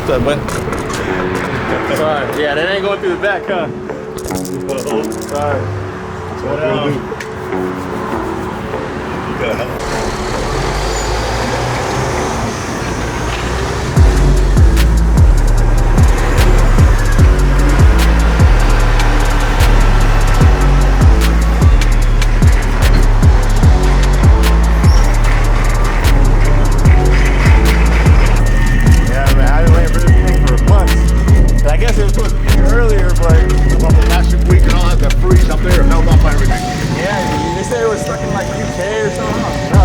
What's up, bud? Sorry. Yeah, that ain't going through the back, huh? Sorry. What else? You gotta help. Week and all that, that freeze up there, it held up everything. Yeah, they said it was stuck in like UK or something.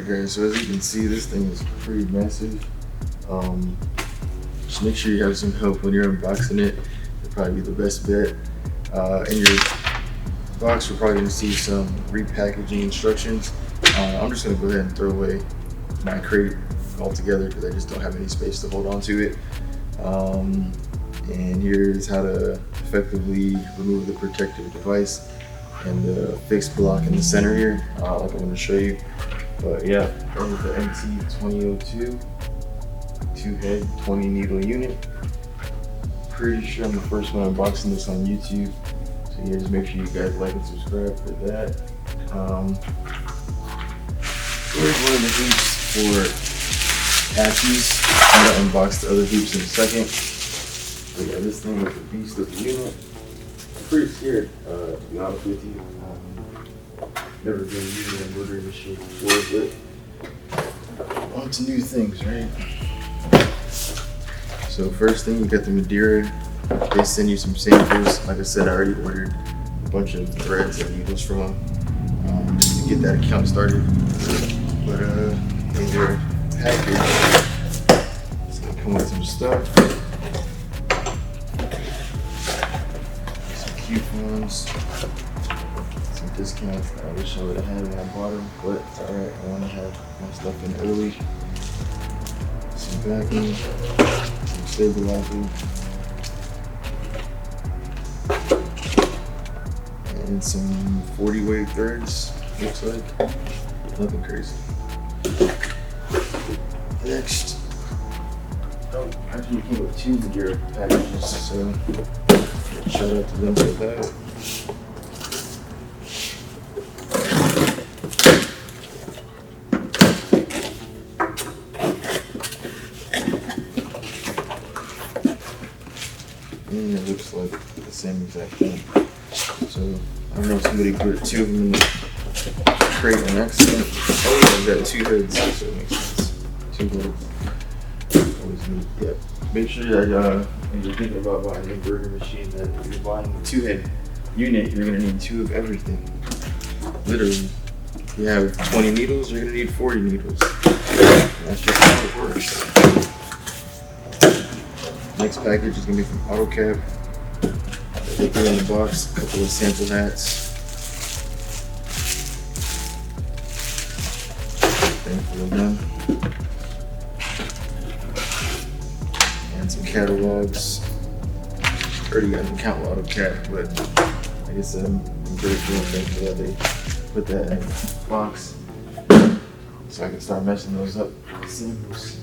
guys, so as you can see, this thing is pretty massive. Just make sure you have some help when you're unboxing it. It'll probably be the best bet. In your box, we're probably going to see some repackaging instructions. I'm just going to go ahead and throw away my crate altogether because I just don't have any space to hold on to it. And here's how to effectively remove the protective device and the fixed block in the center here, like I'm going to show you. But yeah, there's the MT-2002 2-head 20 needle unit. Pretty sure I'm the first one unboxing this on YouTube. So yeah, just make sure you guys like and subscribe for that. Here's one of the hoops for patches. I'm gonna unbox the other hoops in a second. But yeah, this thing is a beast of a unit. I'm pretty scared, to be honest with you. Never been using an embroidery machine before, but on to new things, right? So first thing, you got the Madeira. They send you some samples. Like I said, I already ordered a bunch of threads and needles from them, just to get that account started. But in your package, it's gonna come with some stuff, some coupons, some discounts that I wish I would have had when I bought them, but it's alright. I want to have my stuff in early. Some backing, some stabilizer, and some 40 weight threads. Looks like nothing crazy. Next, actually came with 2 Madeira packages, so shout out to them for that. And it looks like the same exact thing. So I don't know if somebody put 2 of them in the crate on accident. Oh yeah, I've got 2 heads, so it makes sense. 2 heads. Always neat. Yeah. Make sure that when you're thinking about buying an embroidery machine, that if you're buying a 2-head unit, you're gonna need 2 of everything. Literally. If you have 20 needles, you're gonna need 40 needles. That's just how it works. Next package is gonna be from AutoCap. They put in the box a couple of sample hats. Thankfully done. And some catalogs. Already got an account with AutoCap, but like I said, I'm grateful and thankful that they put that in the box so I can start messing those up with samples.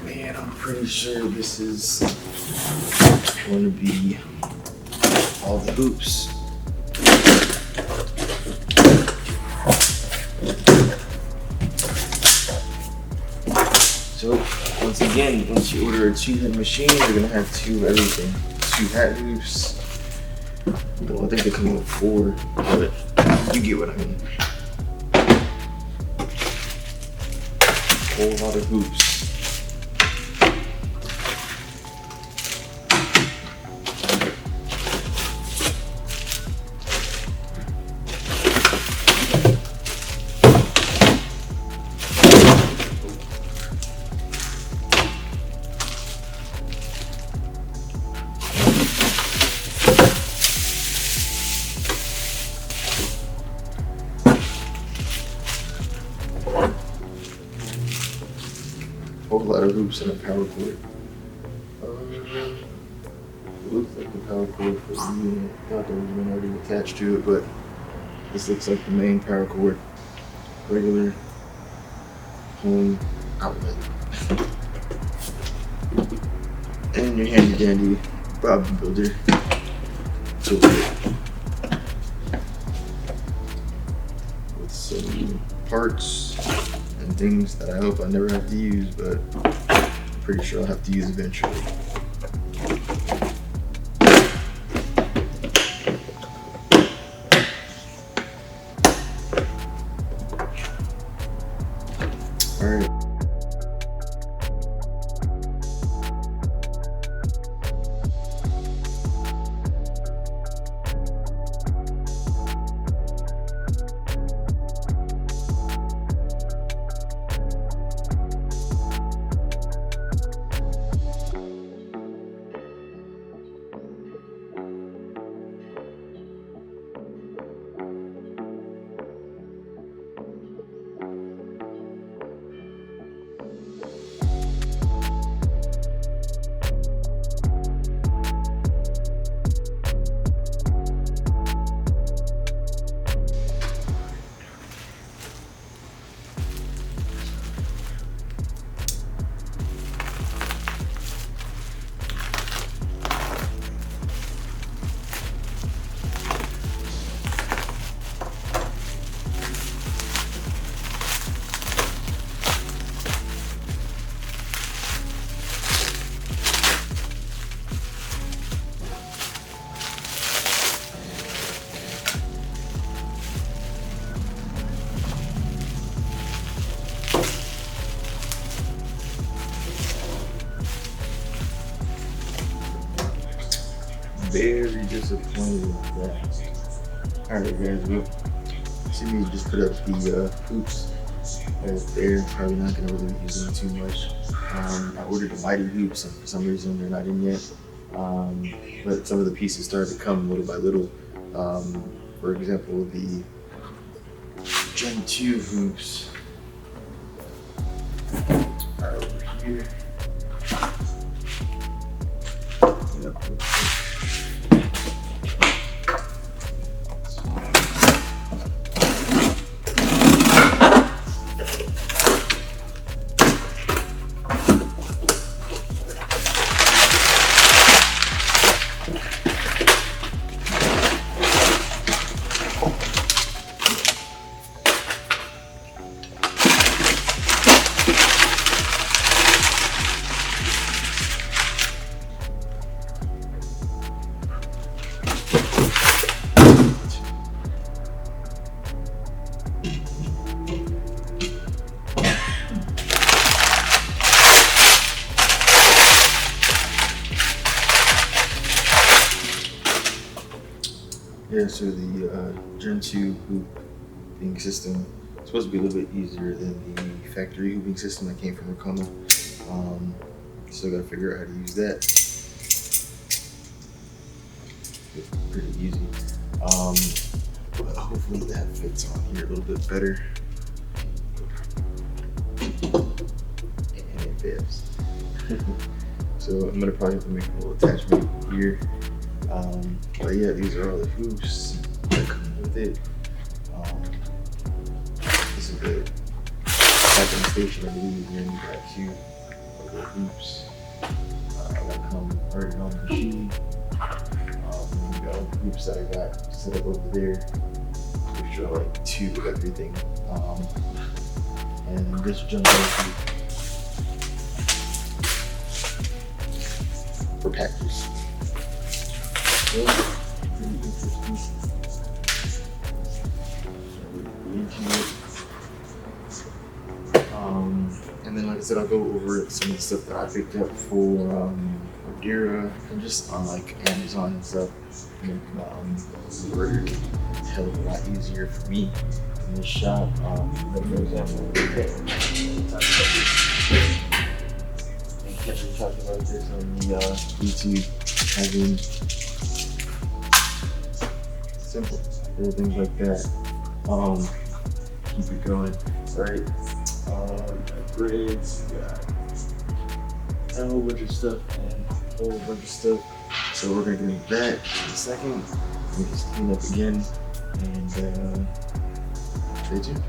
Man, I'm pretty sure this is going to be all the hoops. So once again, once you order a 2-head machine, you're gonna have 2 of everything. 2 hat hoops. Well, I think they come with 4, but you get what I mean. A whole lot of hoops. Whole lot of hoops and a power cord. It looks like the power cord for the unit. I thought there was one already attached to it, but this looks like the main power cord. Regular home outlet. And your handy dandy Bob Builder toolkit with some parts and things that I hope I never have to use, but I'm pretty sure I'll have to use eventually. Alright. very disappointed with that. Alright guys, well, see me just put up the hoops right there. Probably not gonna really be using them too much. I ordered the mighty hoops and for some reason they're not in yet. But some of the pieces started to come little by little. For example, the Gen 2 hoops are over here. Yep. Yeah, so the Gen 2 hooping system is supposed to be a little bit easier than the factory hooping system that came from Ricoma. Still gotta figure out how to use that. It's pretty easy. But hopefully that fits on here a little bit better. And it fits. So I'm gonna probably have to make a little attachment here. But yeah, these are all the hoops that come with it. This is the packing station, I believe, and you got two of the hoops that come already on the machine. And you got the hoops that I got set up over there, which are like two of everything. And this jumbo hoop for packers. Pretty interesting. And then, like I said, I'll go over some of the stuff that I picked up for Embroidery and just on like Amazon and stuff. Embroidery is a hell of a lot easier for me in this shop. For example, and Kevin talked about this on the YouTube, having simple little things like that. Keep it going, right? Got grades, got a whole bunch of stuff and a whole bunch of stuff. So we're gonna get into that in a second. We just clean up again and stay tuned.